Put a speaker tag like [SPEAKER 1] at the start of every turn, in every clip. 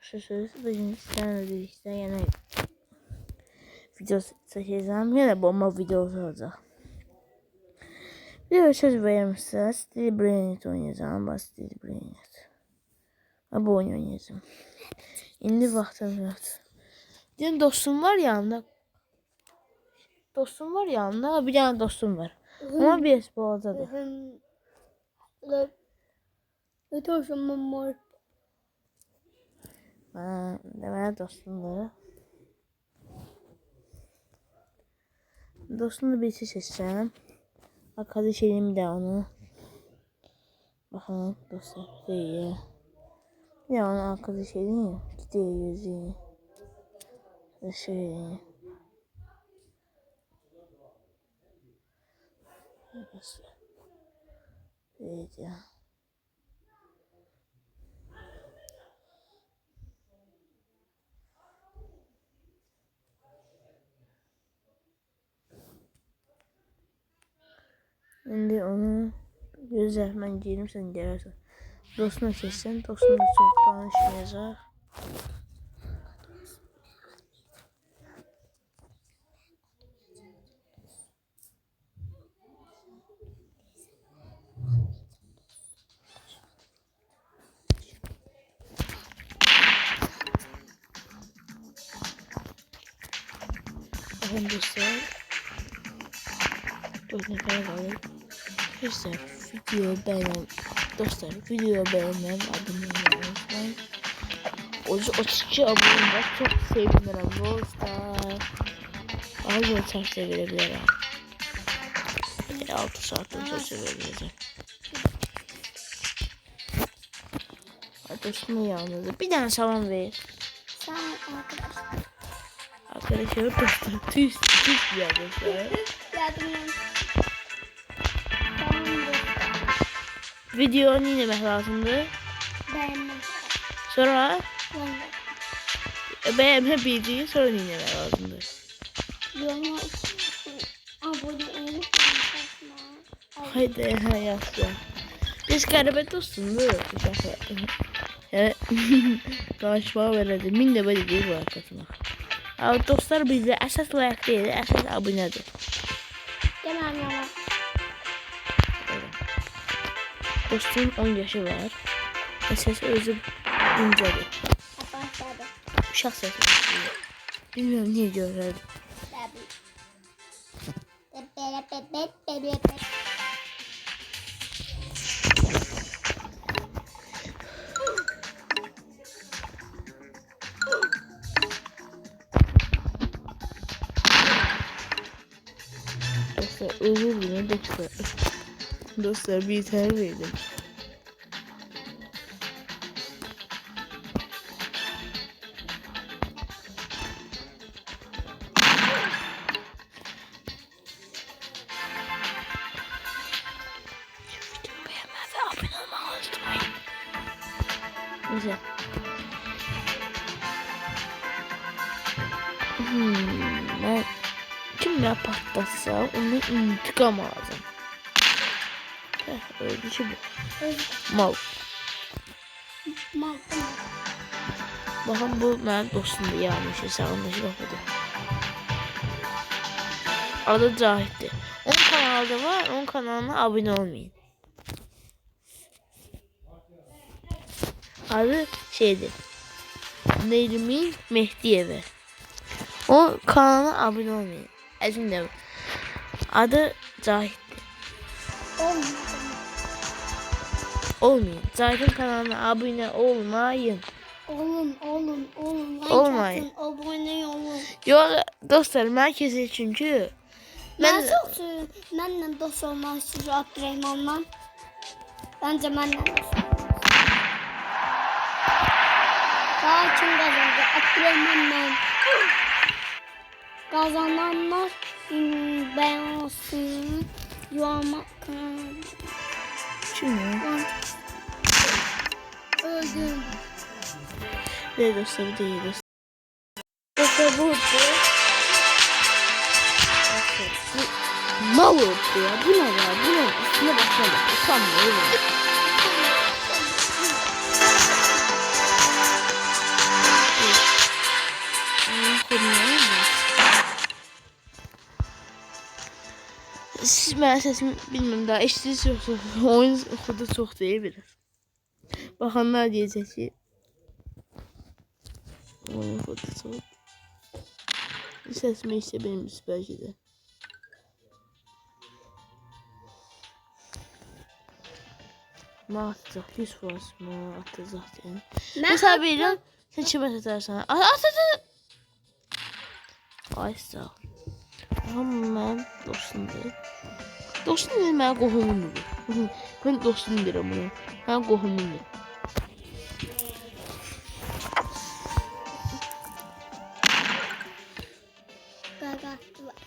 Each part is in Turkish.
[SPEAKER 1] söz birincisinden ödeyişten yine video çekeceğim. Yine bomba videosu olacak. Bir söz vermişsiniz. Steel Brainit oynayacağım. Bas Steel Brainit. Bu oyunu oynayacağım. İndi vaxtım yok. Dedim dostum var yanında. Dostum var yanında. Bir tane dostum var. Ama bir bu olacaktı.
[SPEAKER 2] Dostum var.
[SPEAKER 1] Deməli dostumdur. Dostumla birisi seçeceğim. Arkadaş elim de onu. Bakın dostlar değil. Ya onu arkadaş elim ya. Gidiyor yüzüğü. Şöyle. Evet ya. Şimdi onu gözler ben giyelim sen gelirsin. Dostuna seçsen dostumla çok tanışmayacak. Bakın dostlar. Böyle beraber arkadaşlar video beğen dostlar video beğenmeyi abone olmayı unutmayın. 32 abone var, çok sevinirim dostlar. Daha yol çarşıya verebilirim. 6 saatten çarşıya verebileceğim. Dostumun yanında bir tane salam ver.
[SPEAKER 2] Sen arkadaşlar.
[SPEAKER 1] Arkadaşlar dostlar tüy bir arkadaşlar.
[SPEAKER 2] Yardım.
[SPEAKER 1] Videonu dinlemek lazımdı.
[SPEAKER 2] Beğenmek.
[SPEAKER 1] Sonra
[SPEAKER 2] Beğenmek.
[SPEAKER 1] beğenme bildiği sonra dinlemek lazımdı.
[SPEAKER 2] Yorum. Abone olup
[SPEAKER 1] Haydi hayatım. Biz garibet dostum böyle. Evet. Danışmağa verildi. Min de böyle değil bu arkasına. Ama dostlar bizde əsas olarak değil, əsas abonedir.
[SPEAKER 2] Demem yalan.
[SPEAKER 1] Dostum 10 yaşı var. Əsas özü incədir.
[SPEAKER 2] Başladı.
[SPEAKER 1] Uşaq səsi. Bilmiyorum niye görürəm. Dostlar özür dilerim dostlar. Dostlar bir tane verdim. Neyse. Ben kim patlatsa onu intikam alacağım. Öyle şey bu. Mal.
[SPEAKER 2] Mal.
[SPEAKER 1] Bakın bu benim dostumdur yanlış hesabımda bakmadı. Adı Cahit'ti. Onun kanalda var, onun kanalına abone olmayın. Adı şeydi. Nerimin Mehdiyevi. O kanalına abone olmayın. Ezimde adı Cahit'ti. Olmayın. Cahit'in kanalına abone olmayın.
[SPEAKER 2] Olun.
[SPEAKER 1] Olmayın.
[SPEAKER 2] Abone olun.
[SPEAKER 1] Yok dostlar merkezi çünkü.
[SPEAKER 2] Ben çok seviyorum. Benimle dost olmak istiyorum Abdurrahman'la. Bence benimle dost olmak. Daha kim kazandı? Abdurrahman'la. Kazananlar beğensin. Yormak.
[SPEAKER 1] Şimdi.
[SPEAKER 2] Öldüm.
[SPEAKER 1] Ne dostlar bir değil dostlar. Dostlar bu. Mal oldu ya. Bu ne ya? Bu ne? Üstüne baksana. Utanmıyor. Siz mənim səsimi bilmirəm daha eşidirsiniz yoxsa oyun xuda çox deyil biraz. Baxanlar deyəcək ki oyun xuda çox. Səsimi eşidə bilmirsiniz bəlkə də. Nə atacaq? 100% mı atacaq yəni. Mesela bilirəm, sən kimə satarsan? At. Ay sağ ol. Amma mən dostum deyil. Dostum deyil, mənə qohumumdur. Mən dostum deyirəm bunu. Mənə qohumumdur.
[SPEAKER 2] Qaqatlı var.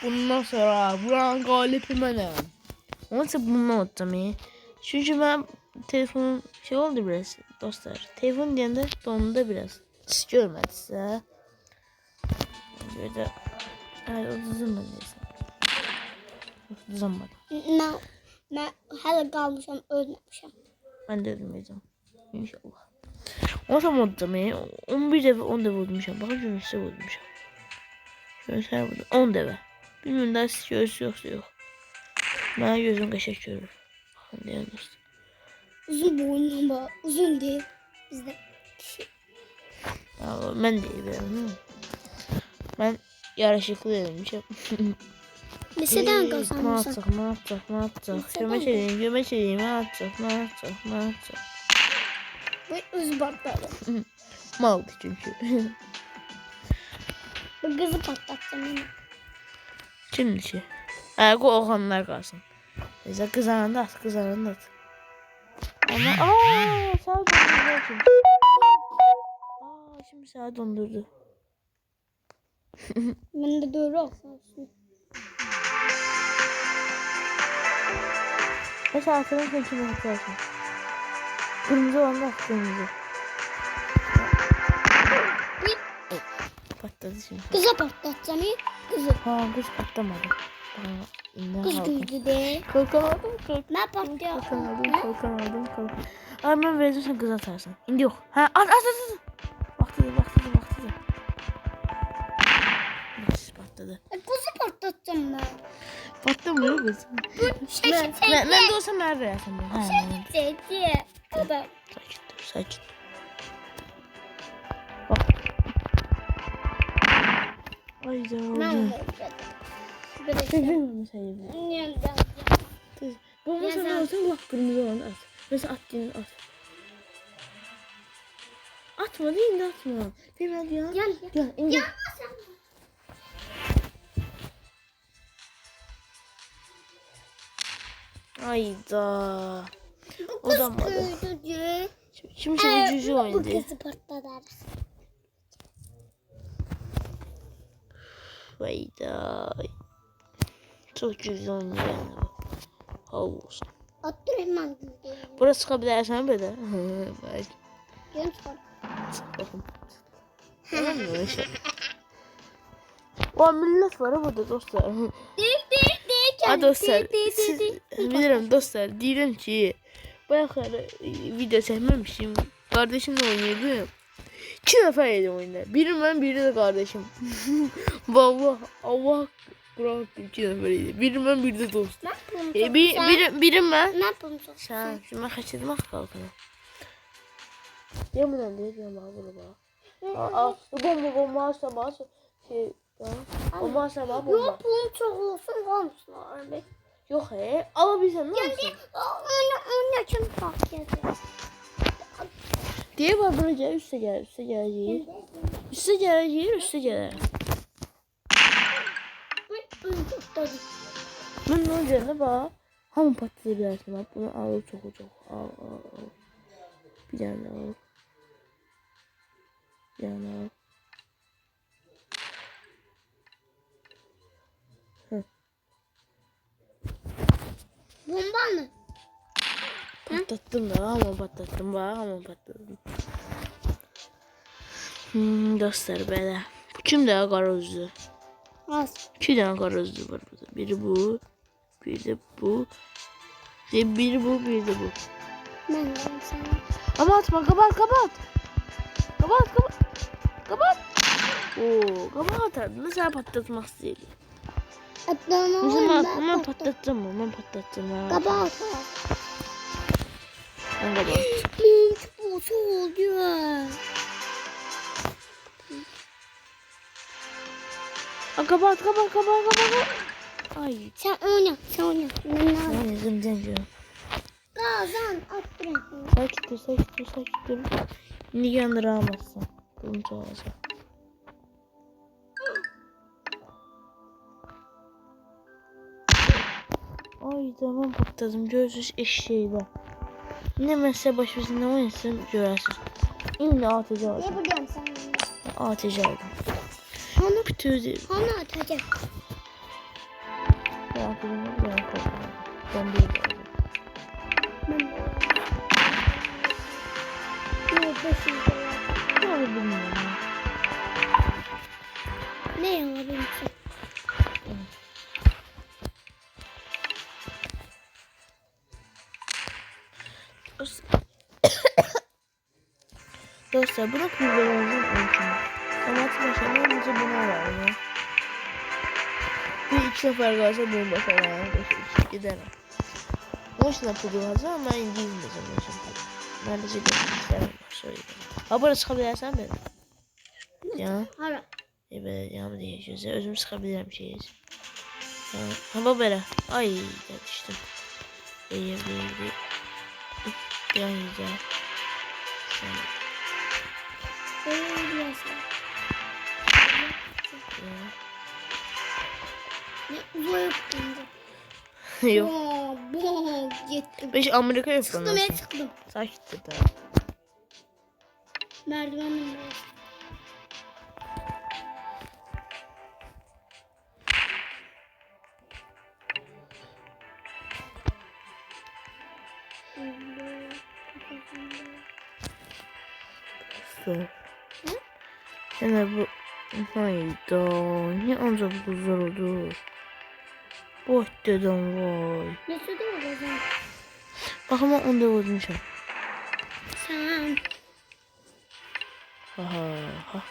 [SPEAKER 1] Bundan sonra buranın qalibi mənəm. Onun için bundan atacağım. Çünkü ben telefonum şey oldu biraz dostlar. Telefon deyəndə dondu biraz. Hiç görmədinizsə. Böyle hayır uzun ben neyse. Uzanmadım.
[SPEAKER 2] Mən hələ qalmışam, ölməmişəm.
[SPEAKER 1] Ben de ölmeyeceğim. İnşallah. O zaman atacağım. 11 dəfə 10 dəfə vurmuşam. Bakın görüntüsü vurmuşam. Görüntüsü vurdum. 10 dəfə. Bilmiyorum daha siz görürsünüz yoksa yok. Bana gözüm qəşəng görür. Baxın deyən dostum.
[SPEAKER 2] Uzun boyundan bax, uzun deyil bizdə.
[SPEAKER 1] Mən deyirəm. Mən yaraşıqlı edilmişəm.
[SPEAKER 2] Lisədən qazanmışam.
[SPEAKER 1] Nə atacaq. Kömək edeyim, nə atacaq.
[SPEAKER 2] Bu öz patladı.
[SPEAKER 1] Maldı çünkü.
[SPEAKER 2] Bu qızı patlatacağım yine.
[SPEAKER 1] Kimdir ki? Qoy oğlanlar qalsın. Neyse qızaranda at. Ama sağa dondurdu. Şimdi sağa dondurdu.
[SPEAKER 2] Məndə doğru olsun.
[SPEAKER 1] Mesela atalım sen kimi atarsın. Kırmızı olan da at kırmızı. Patladı şimdi.
[SPEAKER 2] Qıza patlatacağım ya. Qızı.
[SPEAKER 1] Ha kız patlamadı.
[SPEAKER 2] Qız güldü de.
[SPEAKER 1] Kalkan aldım.
[SPEAKER 2] Mən patlayacağım.
[SPEAKER 1] Kalkan aldım. Ama ben vereceğim sen kız atarsın. İndi yok. Ha at. Baktıdı. Neyse patladı.
[SPEAKER 2] Qızı patlatacağım mən.
[SPEAKER 1] Patlamıyor kız. Ben de olsam ben versem.
[SPEAKER 2] Çekil. O da.
[SPEAKER 1] Sakin. Bak. Hayda.
[SPEAKER 2] Mən
[SPEAKER 1] Sevdin mi seni? Bu mesela olsa bak kırmızı olan at. Mesela at diye at. Atma değil de atma. Hemen ya. Gel indir. Hayda. O da mı? Şimdi sen cücü oynadı.
[SPEAKER 2] Bu kızı patladı.
[SPEAKER 1] Hayda. Çok cücü oynuyor yani. Olsun.
[SPEAKER 2] Abdurrahman.
[SPEAKER 1] Burası çıkabilirsen böyle. Belki.
[SPEAKER 2] Genç var.
[SPEAKER 1] Bakın. Tamam mı öyle şey? O millet var burada dostlar. Ha dostlar. Siz bilirim dostlar. Deyirəm ki. Bayaqları video çəkməmişim. Kardeşimle oynayırdım. 2 nəfər idi oyunda. Biri mən, biri də kardeşim. Vallahi Allah Kur'an 2 nəfər idi. Biri mən, biri də dost. Biri mən.
[SPEAKER 2] Ne yapalım çok?
[SPEAKER 1] Sen şimdi ben kaçırdım az kalkanı. Yemin ediyorum bak bunu bak. Bomba asla şey bomba asla bomba.
[SPEAKER 2] Yok bunun çok olsun kalmışsın abi.
[SPEAKER 1] Yok alabilsen ne olsun?
[SPEAKER 2] Onu açın patlayacak.
[SPEAKER 1] Diye bak böyle gel üstte gel. Üste gel. Ben ne olacağını bak. Hamı patlayabilirsin bak bunu al çok. Al. Bir tane al.
[SPEAKER 2] Bomba mı?
[SPEAKER 1] Patlattım da ama patlattım. Dostlar böyle. Bu kim de qara üzlü?
[SPEAKER 2] Az.
[SPEAKER 1] 2 tane garazlı var burada. Biri bu. Bir de bu. Biri bu. Bir de bu.
[SPEAKER 2] Ben de sana.
[SPEAKER 1] Ama atma. Kapat. Kapat. Kapat. Oo, kapat atardın. Mesela patlatmak istedim.
[SPEAKER 2] Atlama
[SPEAKER 1] Mesela
[SPEAKER 2] var.
[SPEAKER 1] ben patlatacağım mı? Ben patlatacağım.
[SPEAKER 2] Kapat.
[SPEAKER 1] Ben kapat.
[SPEAKER 2] Çok oluyor.
[SPEAKER 1] Kapat. Ay.
[SPEAKER 2] Sen oyna.
[SPEAKER 1] Ben yazımdan diyorum.
[SPEAKER 2] Gazan Abdurrahman.
[SPEAKER 1] Sakin dur. Şimdi yandıramazsın. Bunu çalacağım. Ay tamam patladım. Görsüz eşeği var. Ne mesela başımızda ne oynasın görürsün. Şimdi atacağım.
[SPEAKER 2] Ne biliyorum sen?
[SPEAKER 1] Atacağım.
[SPEAKER 2] Onu
[SPEAKER 1] Bitirdi.
[SPEAKER 2] atacak.
[SPEAKER 1] Ben atacağım. Ben korkmadım. Ben bir aldım. Ne oldu bilmiyorum.
[SPEAKER 2] Ne yapayım sen?
[SPEAKER 1] Dostlar bunu kullanıyorum ölçümü. Ama başarılı önce buna alalım. Bir iki sefer gelse bunu başarılı. Giderim. Boşuna kullanacağım ama İngilizce şimdi. Neredeyse göstereyim. Söyleyeyim. Ha buraya çıkabilirsen benim. Ya.
[SPEAKER 2] Ara.
[SPEAKER 1] Evet ya diyeceğiz. Özüm çıkabilirim şey. Ha böyle. Ay düştüm. İyi. Ya güzel.
[SPEAKER 2] Ne uzay bence.
[SPEAKER 1] Yok.
[SPEAKER 2] Bom gittim.
[SPEAKER 1] Ben Amerika yok.
[SPEAKER 2] Çıktım.
[SPEAKER 1] Sakin dur.
[SPEAKER 2] Merdivenin
[SPEAKER 1] Yine bu hayda ne ancak bu zor oldu. Oh dedim vay.
[SPEAKER 2] ne suda olacak?
[SPEAKER 1] Bak ama onda vurmuşum.
[SPEAKER 2] Sen.
[SPEAKER 1] Ha.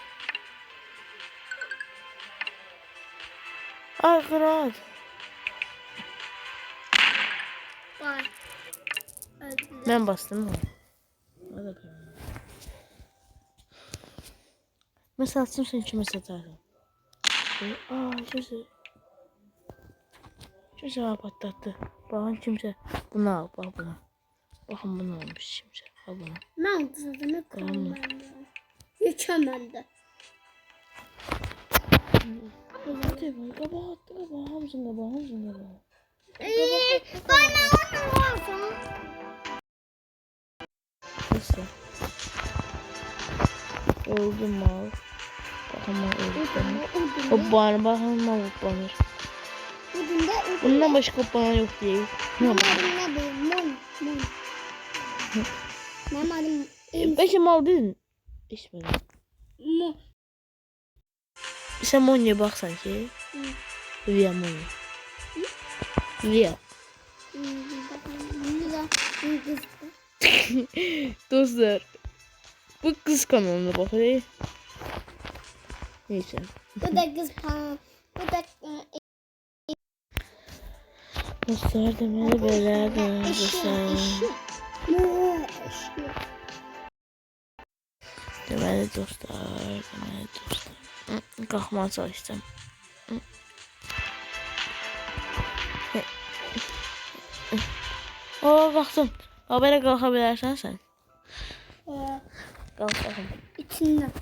[SPEAKER 1] Ay kral.
[SPEAKER 2] Var.
[SPEAKER 1] Ben bastım mı? Mesela atsın sen kime satarsın? Kimse bana patlattı. Bakın kimse bunu al bak buna. Bakın bunu almış kimse. Al bunu.
[SPEAKER 2] Ben kızını kırmam. Geçemedi.
[SPEAKER 1] Kapat. Hamzın kapat.
[SPEAKER 2] Bana onu varsa.
[SPEAKER 1] Neyse. Öldüm mal. Bakın öldüm. Hoppanır bakın mal hoppanır. Bundan başka hoppanan yok değil.
[SPEAKER 2] Benim adım ne benim? Mon. Benim adım
[SPEAKER 1] Beşe mal dedin. İçmedim.
[SPEAKER 2] Mon.
[SPEAKER 1] Sen Monya'ya bak sanki. Via Monya. Via. Dostlar. Bu kız kanalına bak hadi. Neyse.
[SPEAKER 2] Bu da kız falan. Bu da
[SPEAKER 1] Dostlar demeli böyle dostlar. Demeli dostlar. Kalkmaya çalıştım. Kalktım. Habere kalkabilirsen sen. Kalk bakın.
[SPEAKER 2] içinden.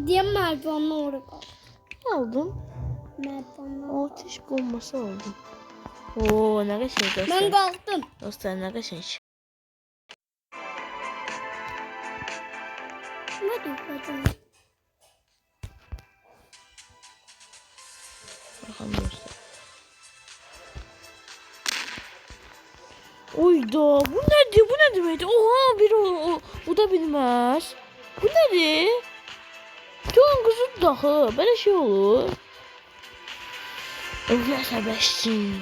[SPEAKER 2] Diye merdivenle oraya kalk.
[SPEAKER 1] Aldım.
[SPEAKER 2] Merdivenle.
[SPEAKER 1] Ateş bombası aldım. Oo ne kadar şey dostlar.
[SPEAKER 2] Ben kalktım.
[SPEAKER 1] Dostlar ne kadar şey.
[SPEAKER 2] Ne diyorsun?
[SPEAKER 1] Bakalım dostlar. Oyda bu ne demekti? Oha biri o da bilmez. Bu nedir? Çoğun kuzu daxı. Böyle şey olur. Öyle səbəşsin.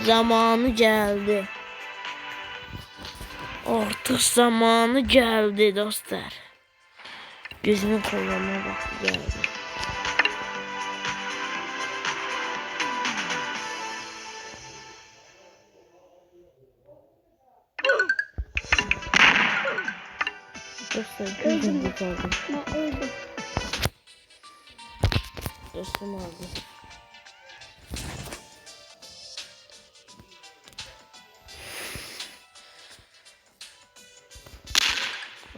[SPEAKER 1] Zamanı geldi. Artık zamanı geldi dostlar. Gözümü kullanma vakti geldi. Dostlar gözümü kaldım.
[SPEAKER 2] Ben öldüm.
[SPEAKER 1] Dostum aldı.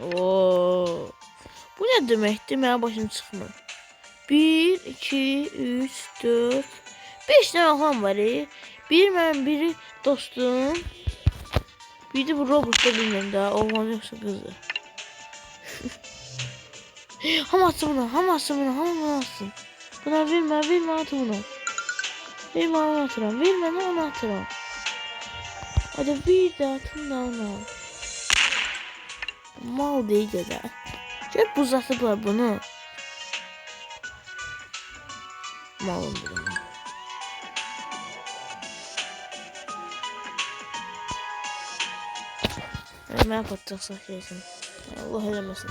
[SPEAKER 1] Oo. Bu ne demekti? Mənim başım çıxmır. 1, 2, 3, 4, 5 tane ağam var. Biri mənim, biri dostum. Bir de bu robotda bilmirəm daha. Oğlan yoxsa qızı. Ham atsın buna, ham atsın buna, ham buna atsın. Buna vermə atı buna. Vermə onu atıram, vermə onu atıram. Hadi bir də atın da ona. Mal değil de. Çok buzatıblar bunu. Malım bunu. Hemen patlayacaq şeysin. Allah eləməsin.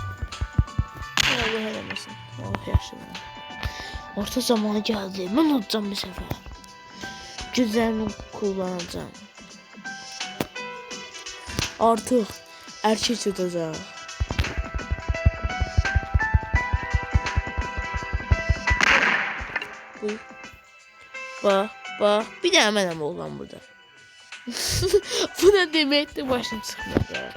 [SPEAKER 1] Allah eləməsin. Allah yaşasın. Orta zamanı geldi. Ben olacağım bir sefer. Güzelimi kullanacağım. Artık erkek tutacaq. Bak. Bir de hemen oğlan burada. Bu ne demekti başım sıkmadı.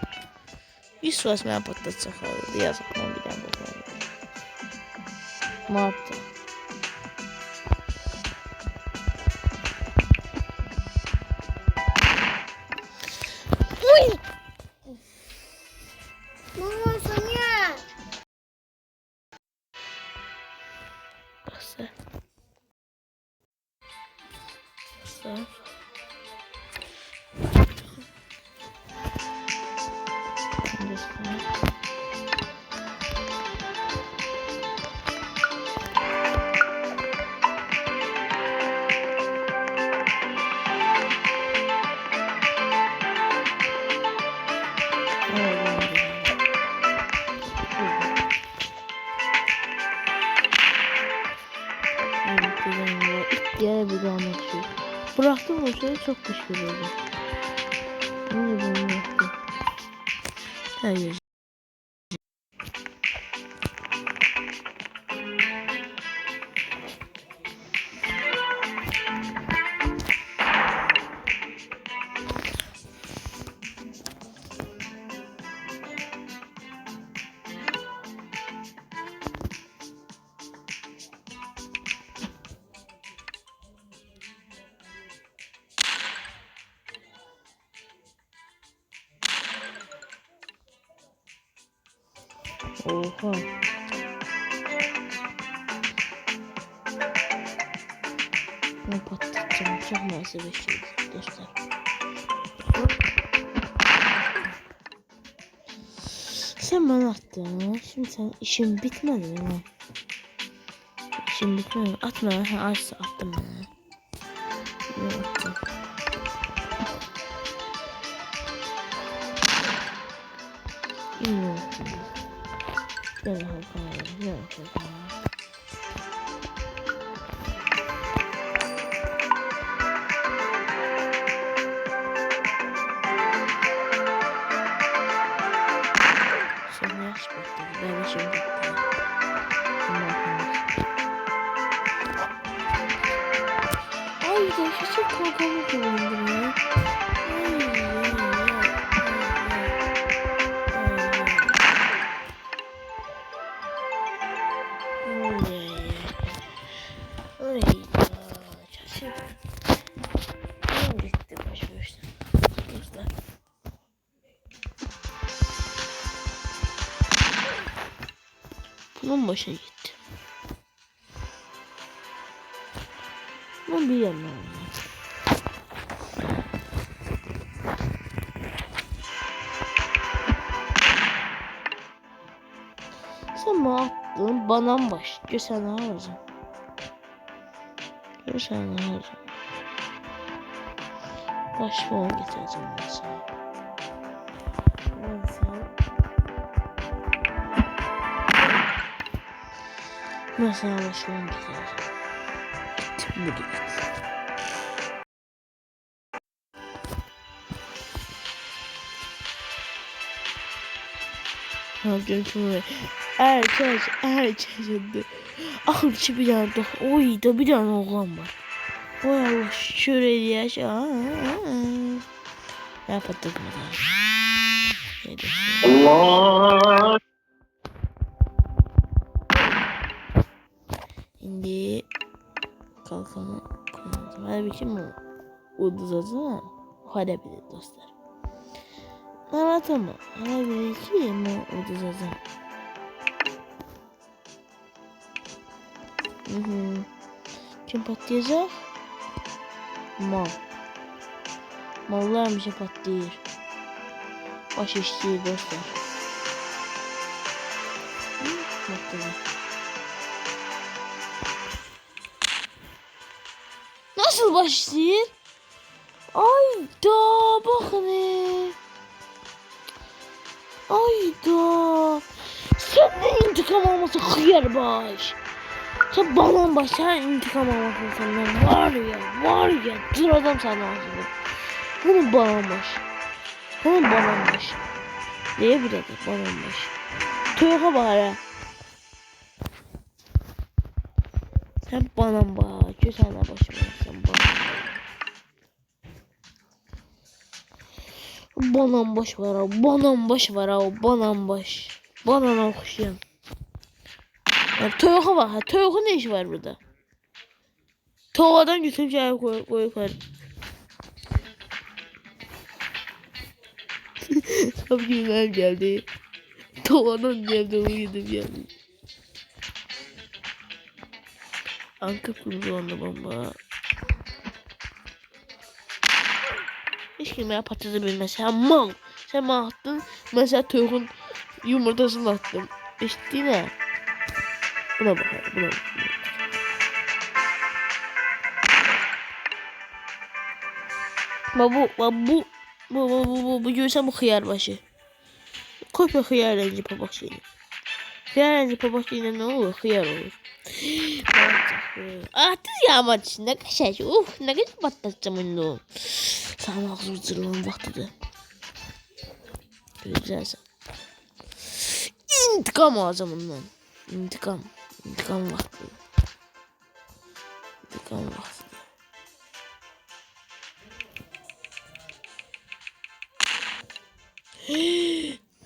[SPEAKER 1] Bir su asmaya patlatacak abi. Yazıklar bir tane bakalım. Ne yaptı?
[SPEAKER 2] Mama Sonya.
[SPEAKER 1] Dostlar. Diğer bir anlatıyor. Bıraktım o şeyi çok teşekkür ederim. Ne bunu bıraktım. Hayır. Oha. Bunu patlatacağım. Çok malzeme şey dostlar. Sen bana attın. Şimdi sen işin bitmedi mi? İşin bitmedi mi? Atma. Ha, attım bana. Ne attım? Bilmiyorum. Ne yapalım? Sen yaş baktın. Ben işim bitti. Ay da şu çok korkamı kullandım ya. Bunun başa gitti. Ben bir yanına mı attın? Banan baş. Görsen ne alacağım? Görsen ne alacağım? Başka onu getireceğim ben sana. Mesela başka onu getireceğim. Gittim bu git. Ha görüşürüz. Erkek. Akıl içi bir tane de. Oy da bir tane oğlan var. Oy Allah şöyle yaş. Ne yapattık mı da? Allah. Şimdi kalkalım. Hadi bir kim o? Ulduz mı? Hadi bir dostlar. Evet ama. Hadi bir kim o? Ulduz azı. Kim patlayacak? Mal. Mallar bir şey patlıyor. Baş işçiyi dostlar. Patladı. Nasıl başlıyor? Ayda bakın. Ayda. Sen ne intikam alması hıyar baş. Sen balon baş, sen intikam almasın senden. Var ya. Dur adam sana ağzını. Bunun balon baş. Neye bir dakika balon baş. Tuğha bari. Sen balon baş. Güzel başıma sen balon. Banan baş var o. Banan baş. Banana okşayan. Yani Toyota var. Toyota ne işi var burada? Toyota'dan götürüp şey koy. Tabii günler geldi. Toyota'dan geldi uyudum. Anka kurdu onda bomba. Hiç kimeye patladı bilmez. Sen mal. Sen bana attın. Mesela Toyota'nın yumurtasını attım. İşte ne? Buna bakalım. Bu görsen bu hıyar başı. Kopya hıyar rengi papakçıyla. Hıyar rengi papakçıyla ne olur? Hıyar olur. Attız ya ama içinde kaşar. Ne kadar patlatacağım onu. Sana ağzı zırlanın vaktidir. Güzelsen. İntikam alacağım ondan. İntikam vakti.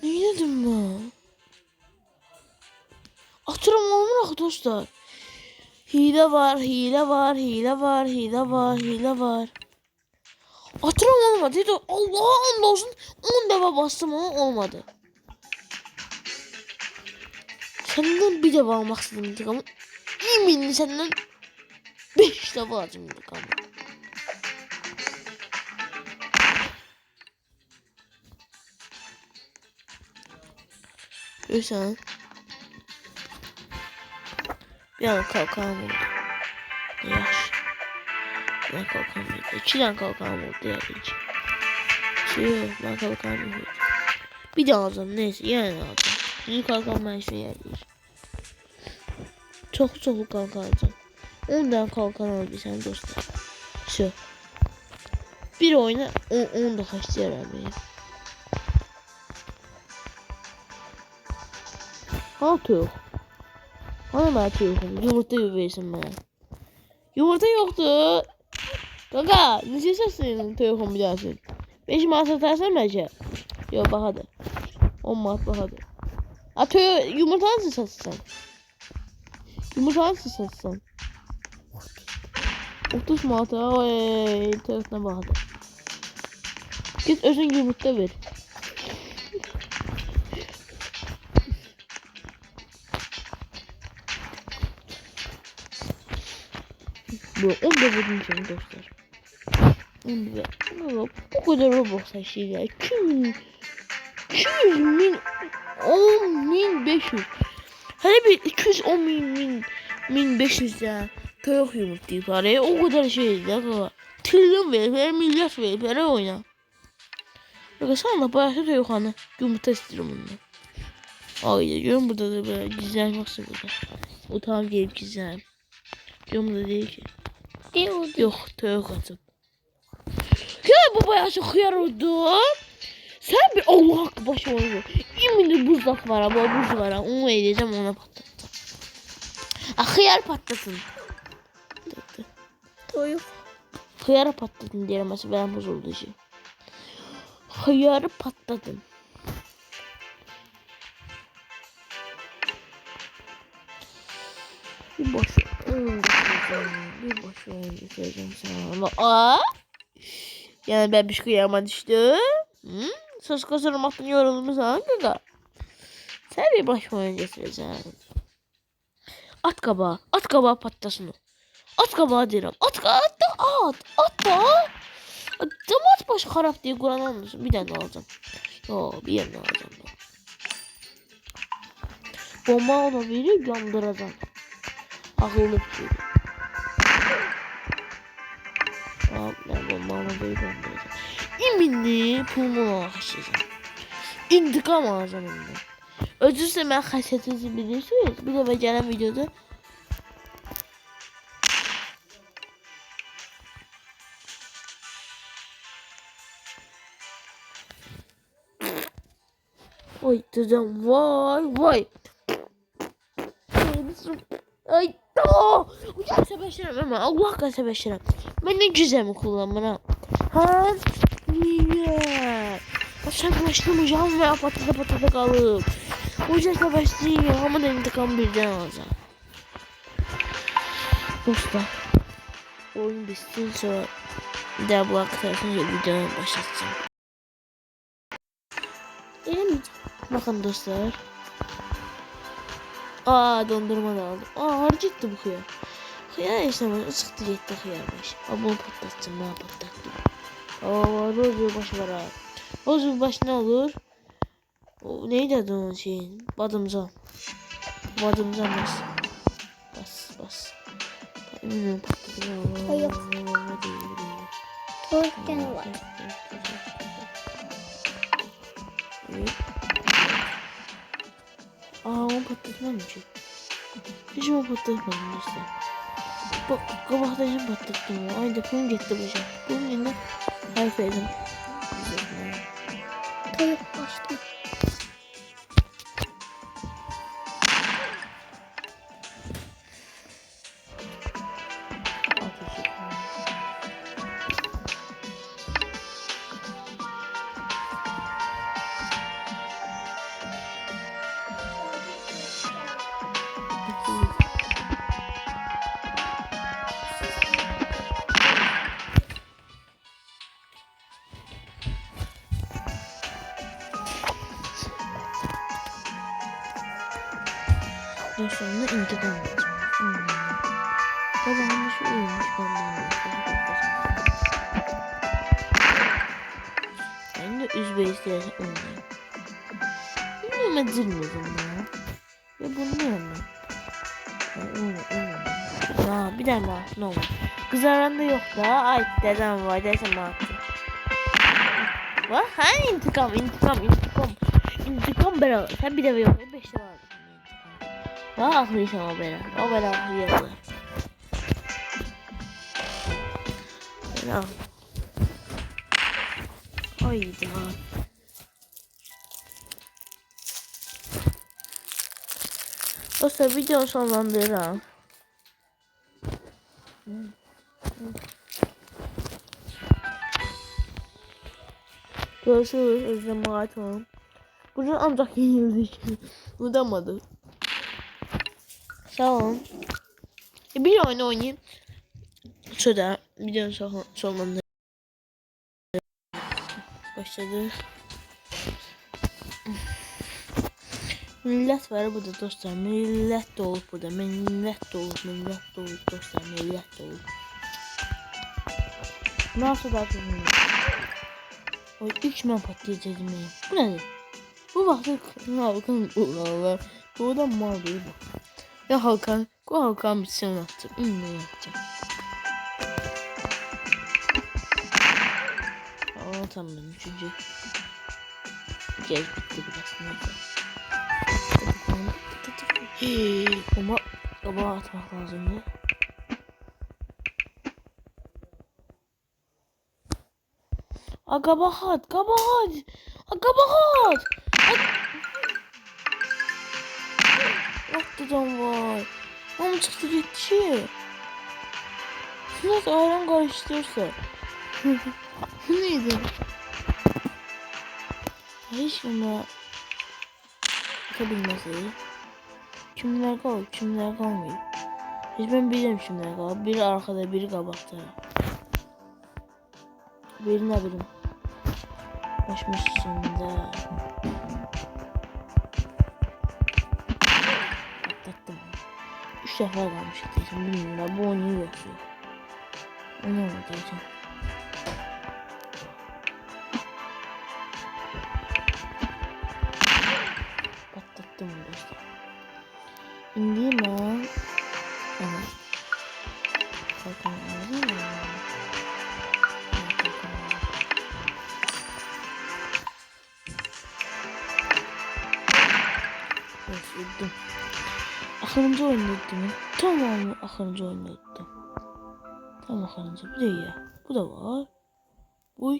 [SPEAKER 1] Ne dedim ben? Atırım olmuyor dostlar. Hile var. Atırım olmadı. Allah'ın olsun 10 defa bastım ama olmadı. Senden bir defa almak istedim intikamı. Eminim senden 5 defa alacağım intikamı. Görsen. Bir an kalkan vurdu. Yaş. Ben kalkan vurdu. 2 tane kalkan vurdu ya hiç. Ben kalkan vurdu. Bir daha alacağım neyse yani alacağım. İyi kalkan ben şu yer değil. Çok kalkan alacağım. 10 tane kalkan alabilsem dostlar. Şu. Bir oyuna 10 da kaçtı herhalde. Altı yok. Bana belki yokum. Yumurta versin bana. Yumurta yoktu. Kanka ne sesin telefonum bir daha sen. 5 maat satarsan belki. Yok bak hadi. 10 maat bak hadi. Atıyor yumurta nasıl satsan? 30 maata oy tarafına bak hadi. Git özün yumurta ver. Bu 10 da vurdum seni dostlar. 10 da. Bu kadar Roblox şeyler. 200 bin 10.500. Hele bir 210 bin 1500 ya. Toyok yumurtlayıp araya o kadar şey ya. Trilyon verip milyar verip araya oyna. Bakın sana bayatı toyokhanı yumurta istiyorum bundan. Ay diyorum burada da böyle gizler varsa burada. O tamam gelip gizler. Diyorum burada değil ki.
[SPEAKER 2] Değil.
[SPEAKER 1] Yok toyok atım. Ya bu bayağı çok hıyar oldu. Sen bir Allah hakkı başı oldu. Yeminle buzdak var ama buz var. Onu edeceğim ona patlattım. Ah hıyar patlasın.
[SPEAKER 2] Toyuk.
[SPEAKER 1] Hıyarı patladın diyelim mesela ben bozuldu şey. Hıyarı patladın. Bir boş oyun göstereceğim. Bir boş oyun göstereceğim sana ama yani ben bir şey kıyama düştüm. Söz kazanmaktan yorulmuş ha gaga. Sen bir boş oyun göstereceğim. At kabağı patlasın o. At kabağı derim. At da. Damat başı harap diye Kur'an olmasın. Bir tane alacağım. Yo bir yerine alacağım. Bomba ona verip yandıracağım. Akıllı bir şey. Ben bomba ona verip yandıracağım. Eminli pulmonu açacağım. İntikam alacağım ondan. Özürse ben hasetinizi bilirsiniz. Bir de ben gelen videoda Oy dedim vay. Ay hocam sebeşirem ama Allah kadar sebeşirem. Ben ne güzel mi kullanmam ha? Niye? Sen başlamayacağım ve patada kalıp. Hocam sebeşirem ama da intikam birden alacağım. Dostlar. Oyun bitsin sonra bir daha bu arkadaşın videoyu başlatacağım.
[SPEAKER 2] Gelemeyeceğim.
[SPEAKER 1] Bakın dostlar. Dondurma da aldım. Harcattı bu hıyar. Hıyar işte bana çıktı gitti hıyarmış. Bunu patlatacağım ben patlattım. Rozu başı var abi. Rozu başı ne olur? O, neydi adı onun şeyin? Badımcan. Badımcan bas. Eminim patlattım.
[SPEAKER 2] Hayır. Toyuk gene var.
[SPEAKER 1] Evet. Onu patlatmam için. Hiç mi patlatmadım dostlar? Bak kabaktaşım patlattım ya. Aynı pulum gitti bu şey. Pulum yine harf edin.
[SPEAKER 2] Toyuk başladı.
[SPEAKER 1] Ve sonunda intikam alacağım. Babamın şu uyumuş ben bilmiyorum. Ben de üzbe istersen oynayayım. Bilmiyorum edilmedim ya. Ve bunu ne yapayım? Bir tane daha ne olur? Kız aranda yok da. Ay dedem var desem attı. Var? Ha intikam. İntikam beraber. Sen bir de yok. 5 de var. Daha aklıysam o bela. O bela aklıyalar. Bela. Hayda. Dostlar video sonlandıralım. Görüşürüz. Özlem rahat olun. Buradan ancak yenildik. Udamadı. Sağ olun. Bir oyun oynayayım. Şurada videonun sonlandıralım. Başladı. Millet var burada dostlar. Millet dolup burada. Millet dolup dostlar. Millet dolup. Nasıl da bilmiyorum. O ilk ben patlayacağım benim. Bu nedir? Bu vakti bakın. Allah. Doğudan mal değil bu. Ya Hakan, bu Hakan bitsin onu atacağım. Ne yapacağım? Aa tamam, üçüncü. Gel bitti biraz. Ama kabağa atmak lazımdı. Kabahat, kabahat. Kabahat. Vaktidan var. Ama çıktı gitti. Nasıl ayran karıştırırsa. Bu neydi? Hiç buna atabilmesi. Kimler kalır, kimler kalmıyor. Hiç ben bilirim kimler kalır. Biri arkada, biri kabakta. Biri ne bileyim. Başmışsında. Atlattım. 3 defa kalmış diyeceğim. Bilmiyorum. Bu oyunu yoksa. Onu mu diyeceğim. Atlattım onu dostlar. İndi mi? Evet. Bakın indi mi? Evet, öldüm. Ahırıncı oyunu ettim. Tamam, ahırıncı oyunu ettim. Tamam, ahırıncı. Bir de ya. Bu da var. Uy.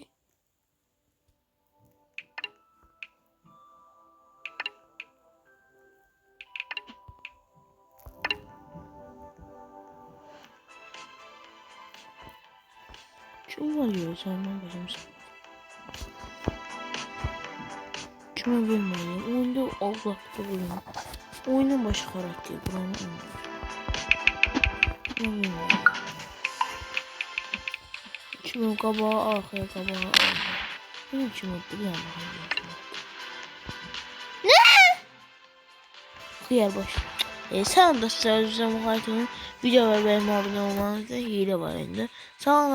[SPEAKER 1] Kim var ya? Sen ben başımsın. Kime vermeyeyim? Oyunda Allah'ta oyun. Oyunun başı karakter. Buranın oyunu. Kime vermeyeyim? Kime kabağa arkaya kabağa arkaya. Benim kim etti? Bir yana bakayım. Ne? Kıyar baş. Sen de sizlerle bu video ve benim abone olmanızda hile var elinde. Sağ olun.